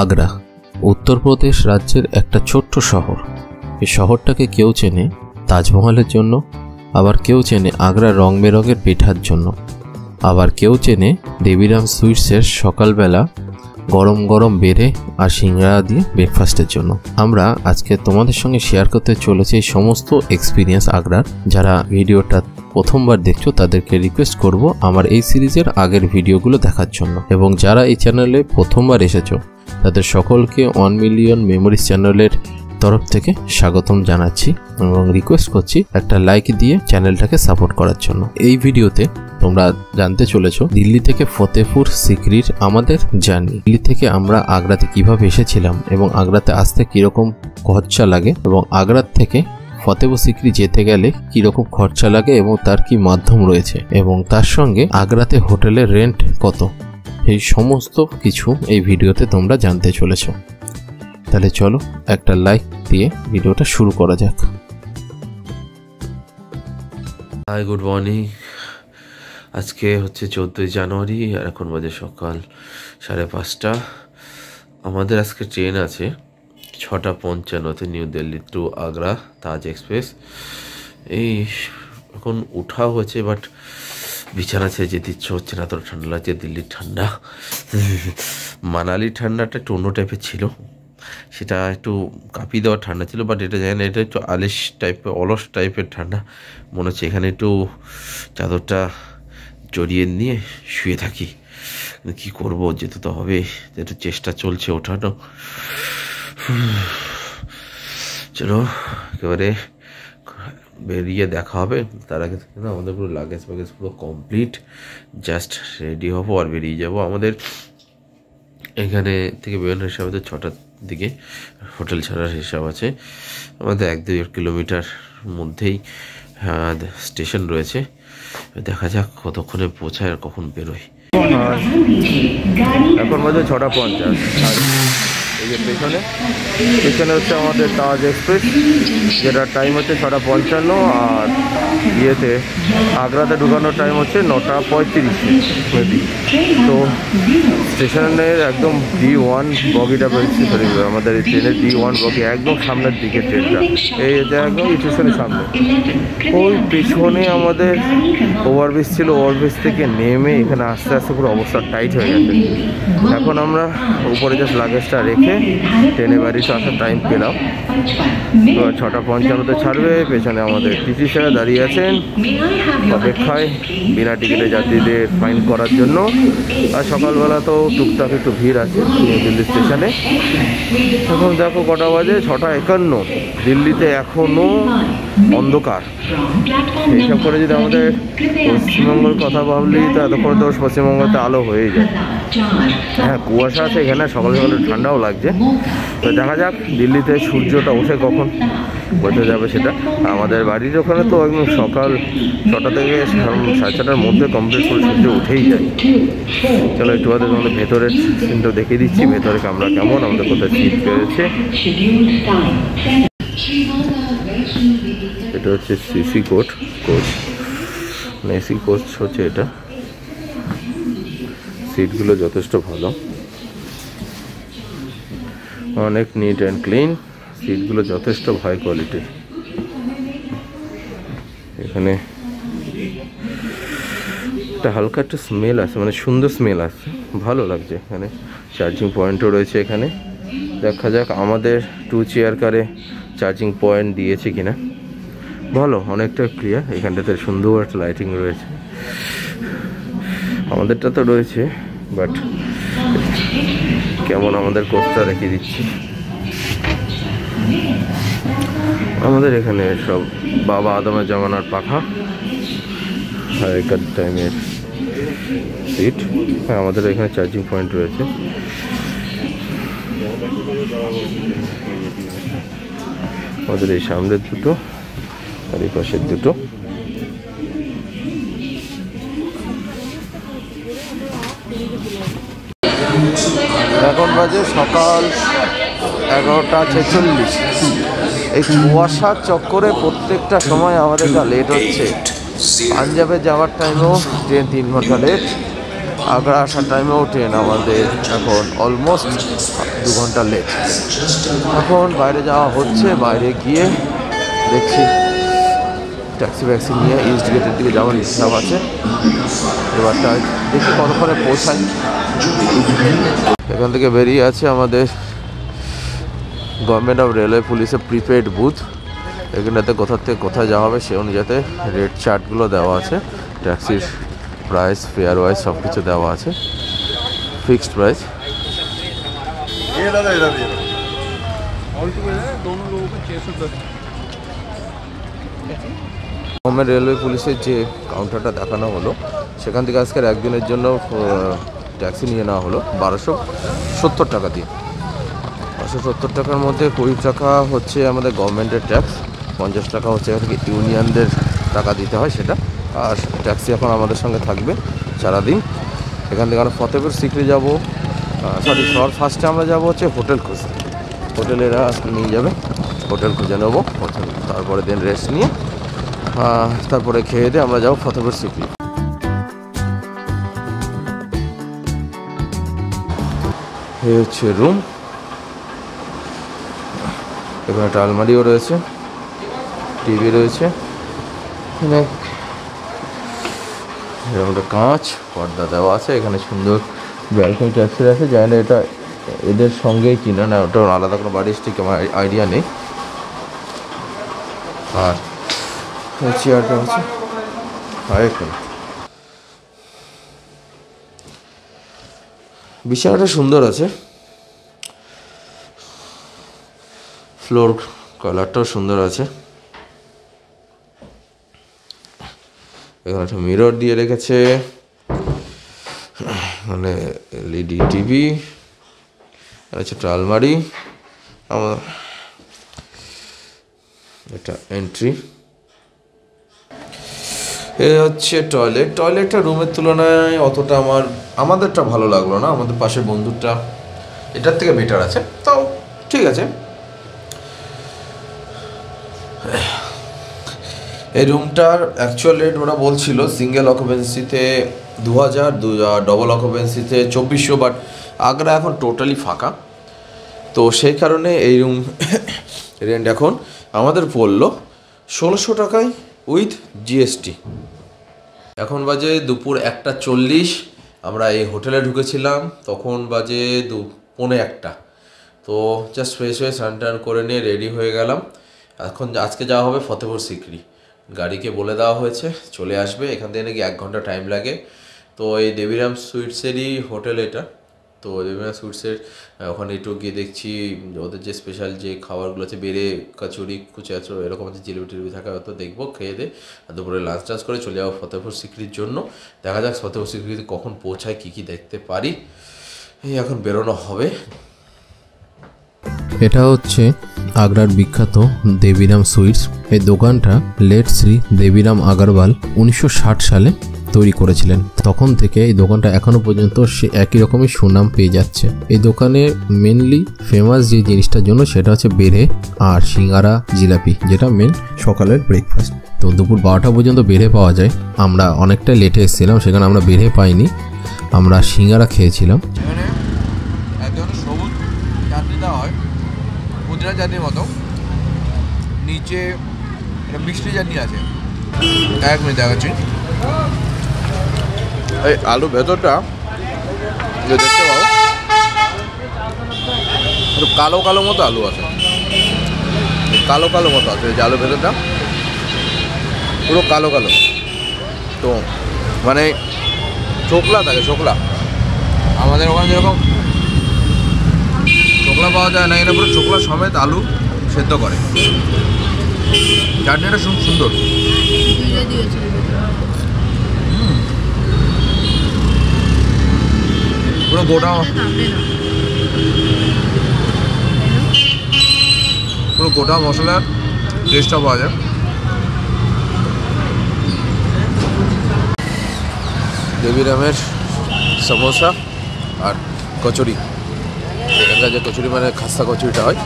আগ্রা উত্তরপ্রদেশ রাজ্যের একটা ছোট্ট শহর। এই শহরটাকে কেউ চেনে তাজমহলের জন্য, আবার কেউ চেনে আগ্রার রং বেরঙের পিঠার জন্য, আবার কেউ চেনে দেবীরাম সুইটসের সকালবেলা গরম গরম বেড়ে আর সিঙ্গারা দিয়ে ব্রেকফাস্টের জন্য। আমরা আজকে তোমাদের সঙ্গে শেয়ার করতে চলেছি এই সমস্ত এক্সপিরিয়েন্স আগ্রার। যারা ভিডিওটা প্রথমবার দেখছো তাদেরকে রিকোয়েস্ট করব আমার এই সিরিজের আগের ভিডিওগুলো দেখার জন্য, এবং যারা এই চ্যানেলে প্রথমবার এসেছো তাদের সকলকে 1 মিলিয়ন মেমোরিজ চ্যানেলের তরফ থেকে স্বাগতম জানাচ্ছি এবং রিকোয়েস্ট করছি একটা লাইক দিয়ে চ্যানেলটাকে সাপোর্ট করার জন্য। এই ভিডিওতে তোমরা জানতে চলেছো দিল্লি থেকে ফতেহপুর সিকরির আমাদের জার্নি। দিল্লি থেকে আমরা আগ্রাতে কিভাবে এসেছিলাম এবং আগ্রাতে আসতে কিরকম খরচা লাগে, এবং আগ্রার থেকে ফতেহপুর সিকরি যেতে গেলে কিরকম খরচা লাগে এবং তার কি মাধ্যম রয়েছে, এবং তার সঙ্গে আগ্রাতে হোটেলের রেন্ট কত, এই সমস্ত কিছু এই ভিডিওতে তোমরা জানতে চলেছো। তাহলে চলো একটা লাইক দিয়ে ভিডিওটা শুরু করা যাক। Hi, good morning. আজকে হচ্ছে 14 জানুয়ারি আর এখন বাজে সকাল 5:30। আমাদের আজকে ট্রেন আছে 6:55 নিউ দিল্লি টু আগ্রা তাজ এক্সপ্রেস। এই এখন উঠা হয়েছে, বাট বিছানা ছেড়ে যেতে ইচ্ছে হচ্ছে না, এত ঠান্ডা লাগছে। দিল্লির ঠান্ডা, মানালির ঠান্ডাটা একটু অন্য টাইপের ছিল, সেটা একটু কাঁপিয়ে দেওয়ার ঠান্ডা ছিল, বাট এটা জানি না, এটা একটু আলিশ টাইপের অলস টাইপের ঠান্ডা মনে হচ্ছে। এখানে একটু চাদরটা জড়িয়ে নিয়ে শুয়ে থাকি, কি করব, যেতে তো হবে, একটু চেষ্টা চলছে ওঠানো। চলো একেবারে বেরিয়ে দেখা হবে। তার আগে না আমাদের পুরো লাগেজ ফ্যাগেজ পুরো কমপ্লিট, জাস্ট রেডি হবো আর বেরিয়ে যাব। আমাদের এখানে থেকে বেরোনোর হিসাব আছে 6টার দিকে, হোটেল ছাড়ার হিসাব আছে। আমাদের 1-2 কিলোমিটার মধ্যেই স্টেশন রয়েছে, দেখা যাক কতক্ষণে পৌঁছায় আর কখন বেরোই। এখন বাজে 6:50। এই যে পেছনে হচ্ছে আমাদের তাজ এক্সপ্রেস, যেটার টাইম হচ্ছে 6:55, আর ইয়েতে আগ্রাতে ঢুকানোর টাইম হচ্ছে 9:35। তো স্টেশনের একদম D1 বগিটা পেয়েছি, সরি আমাদের এই ট্রেনের D1 বগি একদম সামনের দিকে ট্রেনটা, এই যে একদম স্টেশনের সামনে। ওই পেছনে আমাদের ওভারব্রিজ ছিল, ওভারব্রিজ থেকে নেমে এখানে আস্তে আস্তে পুরো অবস্থা টাইট হয়ে গেছে। এখন আমরা উপরে জাস্ট লাগেজটা রেখে ট্রেনে বাড়িতে আসার টাইম পেলাম। তো 6:55 ছাড়বে। পেছনে আমাদের টিটি স্যার দাঁড়িয়ে আছেন অপেক্ষায় বিনা টিকিটে যাত্রীদের ফাইন করার জন্য। আর সকালবেলা তো টুকটাক একটু ভিড় আছে নিউ দিল্লি স্টেশনে। এখন দেখো কটা বাজে, 6:51। দিল্লিতে এখনও অন্ধকার। এইসব করে যদি আমাদের পশ্চিমবঙ্গের কথা ভাবলি তো এতক্ষণ তো পশ্চিমবঙ্গতে আলো হয়ে যায়। হ্যাঁ, কুয়াশা আছে এখানে, সকালে সকালে ঠান্ডাও লাগছে। তো দেখা যাক দিল্লিতে সূর্যটা ওঠে কখন, বোঝা যাবে সেটা। আমাদের বাড়ির ওখানে তো একদম সকাল 6টা থেকে 6:30টার মধ্যে কমপ্লিট করে সূর্য উঠেই যায়। চলো একটু বাদে তোমাদের ভেতরের সিনটা দেখিয়ে দিচ্ছি, ভেতরে কামরা কেমন, আমাদের কোথায় সিট পেয়েছে। এটা হচ্ছে সিসি কোচ, এসি কোচ হচ্ছে এটা। সিটগুলো যথেষ্ট ভালো, অনেক নিট অ্যান্ড ক্লিন। সিটগুলো যথেষ্ট হাই কোয়ালিটি। এখানে একটা হালকা একটা স্মেল আছে, মানে সুন্দর স্মেল আছে, ভালো লাগছে। এখানে চার্জিং পয়েন্টও রয়েছে এখানে। দেখা যাক আমাদের 2 চেয়ার কারে চার্জিং পয়েন্ট দিয়েছে কিনা। ভালো, অনেকটা ক্লিয়ার। এখানটাতে সুন্দর একটা লাইটিং রয়েছে, আমাদেরটা তো রয়েছে, বাট কেমন আমাদের কোচটা রেখে দিচ্ছি। আমাদের এখানে সব বাবা আদমের জামানার পাখা, আগেকার টাইমের সিট। হ্যাঁ, আমাদের এখানে চার্জিং পয়েন্ট রয়েছে। আমাদের এই সামনের দুটো আর এই পাশের দুটো। এখন বাজে সকাল 11:46। এই কুয়াশার চক্করে প্রত্যেকটা সময় আমাদের যা লেট হচ্ছে। পাঞ্জাবে যাওয়ার টাইমেও ট্রেন 3 ঘন্টা লেট, আগ্রা আসার টাইমেও ট্রেন আমাদের এখন অলমোস্ট 2 ঘন্টা লেট। এখন বাইরে যাওয়া হচ্ছে, বাইরে গিয়ে দেখছি ট্যাক্সি ফ্যাক্সি নিয়ে ইস্ট গেটের দিকে যাওয়ার ইচ্ছা আছে। এবারটা দেখি কতক্ষণে পৌঁছাই। এখান থেকে বেরিয়ে আছে আমাদের গভর্নমেন্ট অফ রেলওয়ে পুলিশের প্রিপেড বুথ। এখানটাতে কোথা থেকে কোথায় যাওয়া হবে সে অনুযায়ী রেট চার্টগুলো দেওয়া আছে, ট্যাক্সির প্রাইস ফেয়ার ওয়াইজ সব কিছু দেওয়া আছে, ফিক্সড প্রাইস। গভর্নমেন্ট রেলওয়ে পুলিশের যে কাউন্টারটা দেখানো হলো সেখান থেকে আজকের একদিনের জন্য ট্যাক্সি নিয়ে নেওয়া হলো 1270 টাকা দিয়ে। 1270 টাকার মধ্যে 20 টাকা হচ্ছে আমাদের গভর্নমেন্টের ট্যাক্স, 50 টাকা হচ্ছে এখান থেকে ইউনিয়নদের টাকা দিতে হয় সেটা। আর ট্যাক্সি এখন আমাদের সঙ্গে থাকবে সারাদিন। এখান থেকে আমরা ফতেপুর সিক্রি যাবো, ফার্স্টে আমরা যাবো হচ্ছে হোটেল খুঁজতে। হোটেলেরা নিয়ে যাবে, হোটেল খুঁজে নেবো, তারপরে দিন রেস্ট নিয়ে তারপরে খেয়ে দিয়ে আমরা যাবো ফতেপুর সিক্রি। এই হচ্ছে রুম, এখানে একটা আলমারিও রয়েছে, টিভি রয়েছে, এখানে এরকম একটা কাঁচ পর্দা দেওয়া আছে। এখানে সুন্দর ব্যালকনি ট্যাক্সি আছে, জানি না এটা এদের সঙ্গেই কিনা না, ওটা আলাদা কোনো বাড়ির ঠিক আমার আইডিয়া নেই। আর চেয়ারটা হচ্ছে এখন বিছানাটা সুন্দর আছে, ফ্লোর কালারটাও সুন্দর আছে। এখানে একটা মিরর দিয়ে রেখেছে, মানে এলইডি টিভি, একটা আলমারি, আমার এটা এন্ট্রি। এ হচ্ছে টয়লেট। টয়লেটটা রুমের তুলনায় অতটা আমাদেরটা ভালো লাগলো না, আমাদের পাশের বন্ধুরটা এটার থেকে বেটার আছে, তাও ঠিক আছে। এই রুমটার অ্যাকচুয়াল রেট ওরা বলছিল সিঙ্গেল অকুপেন্সিতে 2000, ডবল অকুপেন্সিতে 2400, বাট আগ্রা এখন টোটালি ফাঁকা, তো সেই কারণে এই রুম রেন্ট এখন আমাদের পড়লো 1600 টাকায় উইথ জিএসটি। এখন বাজে দুপুর 1:40, আমরা এই হোটেলে ঢুকেছিলাম তখন বাজে 1:45। তো জাস্ট ফ্রেশ হয়ে স্নান টান করে নিয়ে রেডি হয়ে গেলাম। এখন আজকে যাওয়া হবে ফতেপুর সিক্রি। গাড়িকে বলে দেওয়া হয়েছে চলে আসবে, এখান থেকে নাকি 1 ঘন্টা টাইম লাগে। তো এই দেবীরাম সুইটসেরই হোটেল এটা। তো দেবীরাম সুইটসের ওখানে একটু গিয়ে দেখছি ওদের যে স্পেশাল যে খাবারগুলো আছে, বেড়ে কচুরি কুচাচো এরকম আছে, জিলিপি টিলিপি থাকা, হয়তো দেখবো, খেয়ে দিয়ে দুপুরে লাঞ্চ টাঞ্চ করে চলে যাবো ফতেপুর সিক্রির জন্য। দেখা যাক ফতেপুর সিক্রিতে কখন পৌঁছায়, কী কী দেখতে পারি। এই এখন বেরোনো হবে। এটা হচ্ছে আগ্রার বিখ্যাত দেবীরাম সুইটস। এই দোকানটা লেট শ্রী দেবীরাম আগরওয়াল 1960 সালে তৈরি করেছিলেন। তখন থেকে এই দোকানটা এখনো পর্যন্ত সে একই রকমই সুনাম পেয়ে যাচ্ছে। এই দোকানে মেনলি ফেমাস যে জিনিসটার জন্য সেটা হচ্ছে বেড়ে আর সিঙ্গারা জিলাপি, যেটা মেন সকালের ব্রেকফাস্ট। তো দুপুর 12টা পর্যন্ত বেড়ে পাওয়া যায়। আমরা অনেকটা লেটে এসেছিলাম, সেখানে আমরা বেড়ে পাইনি, আমরা সিঙ্গারা খেয়েছিলাম। পুদিনা চাটনির মতো, নিচে একটা মিষ্টি চাটনি আছে। 1 মিনিট দেখাচ্ছি। এই আলু ভেতরটা যে দেখতে পাও একটু কালো কালো মতো আলু আছে, কালো কালো মতো আছে। এই যে আলু ভেতরটা পুরো কালো কালো, তো মানে চোকলা থাকে, চোকলা আমাদের ওখানে যেরকম চোকলা পাওয়া যায় না, এটা পুরো চোকলা সমেত আলু সেদ্ধ করে। চাটনিটা খুব সুন্দর। পুরো গোটা মশলার টেস্টটা পাওয়া যায়। দেবীরামের সমোসা আর কচুরি, এখানকার যে কচুরি মানে খাস্তা কচুরিটা হয়,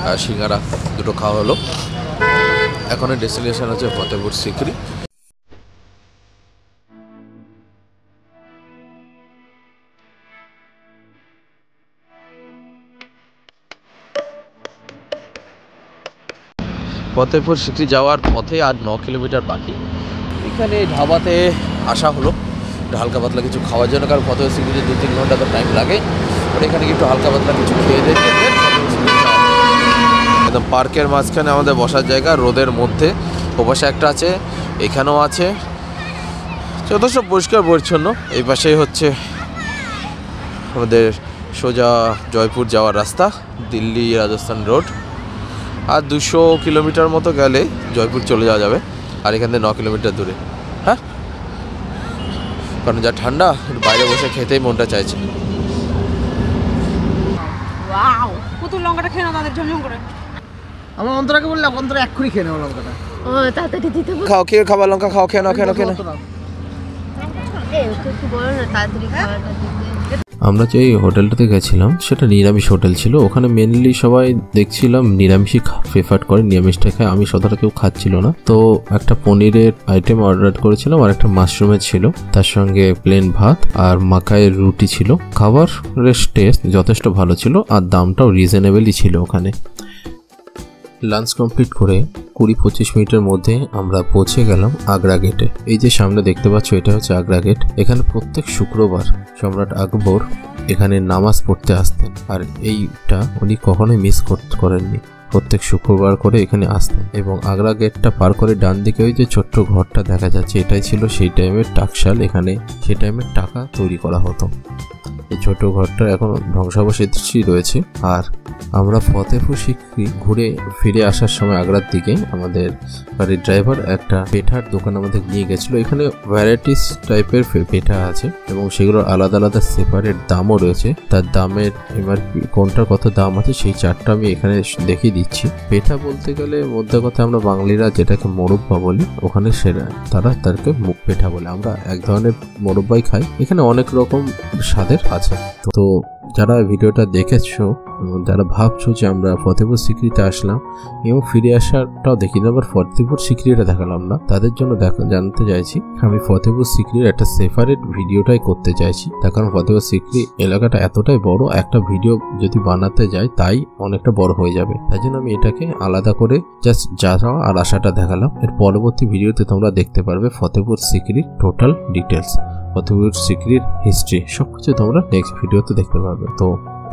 আর সিঙ্গারা দুটো খাওয়া হলো। এখন ডেস্টিনেশন হচ্ছে ফতেপুর সিক্রি। ফতেপুর সিক্রি যাওয়ার পথে আর 9 কিলোমিটার বাকি। এখানে ধাবাতে আসা হলো হালকা পাতলা কিছু খাওয়ার জন্য, কারণ ফতেপুর সিক্রিতে 2-3 ঘন্টা তো টাইম লাগে। আর এখানে একটু হালকা পাতলা কিছু খেয়ে দেখে একদম পার্কের মাঝখানে আমাদের বসার জায়গা, রোদের মধ্যে। ওপাশে একটা আছে, এখানেও আছে, যথেষ্ট পরিষ্কার পরিচ্ছন্ন। এই পাশেই হচ্ছে আমাদের সোজা জয়পুর যাওয়ার রাস্তা, দিল্লি রাজস্থান রোড। আর 200 কিলোমিটার মতো গেলে জয়পুর চলে যাওয়া যাবে। আর এখান থেকে 9 কিলোমিটার দূরে। হ্যাঁ, কারণ যা ঠান্ডা, বাইরে বসে খেতেই মনটা চাইছে। ওয়াও, কত লঙ্কাটা খেয়ে নাও তাদের ঝমঝম করে। আমার অন্তরাকে বললাম, অন্তরা এক্ষুনি খেয়ে নেবো লঙ্কাটা। ও তাড়াতাড়ি দিতে বল। খাও, খেয়ে খাবার লঙ্কা খাও, খেয়ে নাও, খেয়ে নাও, খেয়ে নাও। এই ওকে একটু বলো না তাড়াতাড়ি খাবারটা দিতে। আমরা যে হোটেলটাতে গেছিলাম সেটা নিরামিষ হোটেল ছিল। ওখানে মেনলি সবাই দেখছিলাম নিরামিষই প্রেফার করে, নিরামিষটা খায়। আমি সদাটা কেউ খাচ্ছিল না, তো একটা পনিরের আইটেম অর্ডার করেছিলাম আর একটা মাশরুমের ছিল, তার সঙ্গে প্লেন ভাত আর মাকাইয়ের রুটি ছিল। খাবারের টেস্ট যথেষ্ট ভালো ছিল আর দামটাও রিজনেবলই ছিল ওখানে। লাঞ্চ কমপ্লিট করে 20-25 মিনিটের মধ্যে আমরা পৌঁছে গেলাম আগ্রা গেটে। এই যে সামনে দেখতে পাচ্ছ, এটা হচ্ছে আগ্রা গেট। এখানে প্রত্যেক শুক্রবার সম্রাট আকবর এখানে নামাজ পড়তে আসতেন, আর এইটা উনি কখনোই মিস করেননি। প্রত্যেক শুক্রবার করে এখানে আসতেন। এবং আগ্রা গেটটা পার করে ডান দিকে ওই যে ছোট্ট ঘরটা দেখা যাচ্ছে, এটাই ছিল সেই টাইমের টাকশাল। এখানে সেই টাইমের টাকা তৈরি করা হতো। এই ছোট ঘরটা এখন ধ্বংসাবশেষই রয়েছে। আর আমরা ফতেপুর সিক্রি ঘুরে ফিরে আসার সময় আগ্রার দিকে আমাদের গাড়ির ড্রাইভার একটা পেঠার দোকান আমাদের নিয়ে গেছিলো। এখানে ভ্যারাইটিস টাইপের পেঠা আছে এবং সেগুলোর আলাদা আলাদা সেপারেট দামও রয়েছে। তার দামের এমআরপি কোনটার কত দাম আছে সেই চার্টটা আমি এখানে দেখিয়ে দিচ্ছি। পেঠা বলতে গেলে মধ্যে কথা আমরা বাঙালিরা যেটাকে মোরব্বা বলি, ওখানে তারা তাকে মুখ পেঠা বলে। আমরা এক ধরনের মোরব্বাই খাই। এখানে অনেক রকম স্বাদের আছে। তো যারা ভিডিওটা দেখেছো, যারা ভাবছো যে আমরা ফতেপুর সিক্রিতে আসলাম এবং ফিরে আসাটাও দেখি না, আবার ফতেপুর সিক্রিটা দেখালাম না, তাদের জন্য জানতে চাইছি আমি ফতেপুর সিক্রির একটা সেপারেট ভিডিওটাই করতে চাইছি। তার কারণ ফতেপুর সিক্রি এলাকাটা এতটাই বড়, একটা ভিডিও যদি বানাতে যাই তাই অনেকটা বড় হয়ে যাবে। তাই জন্য আমি এটাকে আলাদা করে জাস্ট যাওয়া আর আসাটা দেখালাম। এর পরবর্তী ভিডিওতে তোমরা দেখতে পারবে ফতেপুর সিক্রির টোটাল ডিটেলস, ফতেপুর সিক্রির হিস্ট্রি, সবকিছু তোমরা নেক্সট ভিডিওতে দেখতে পারবে। তো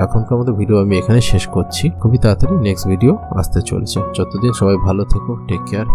এখনকার মতো ভিডিও আমি এখানে শেষ করছি। খুবই তাড়াতাড়ি নেক্সট ভিডিও আসতে চলেছে। যতদিন সবাই ভালো থেকো, টেক কেয়ার।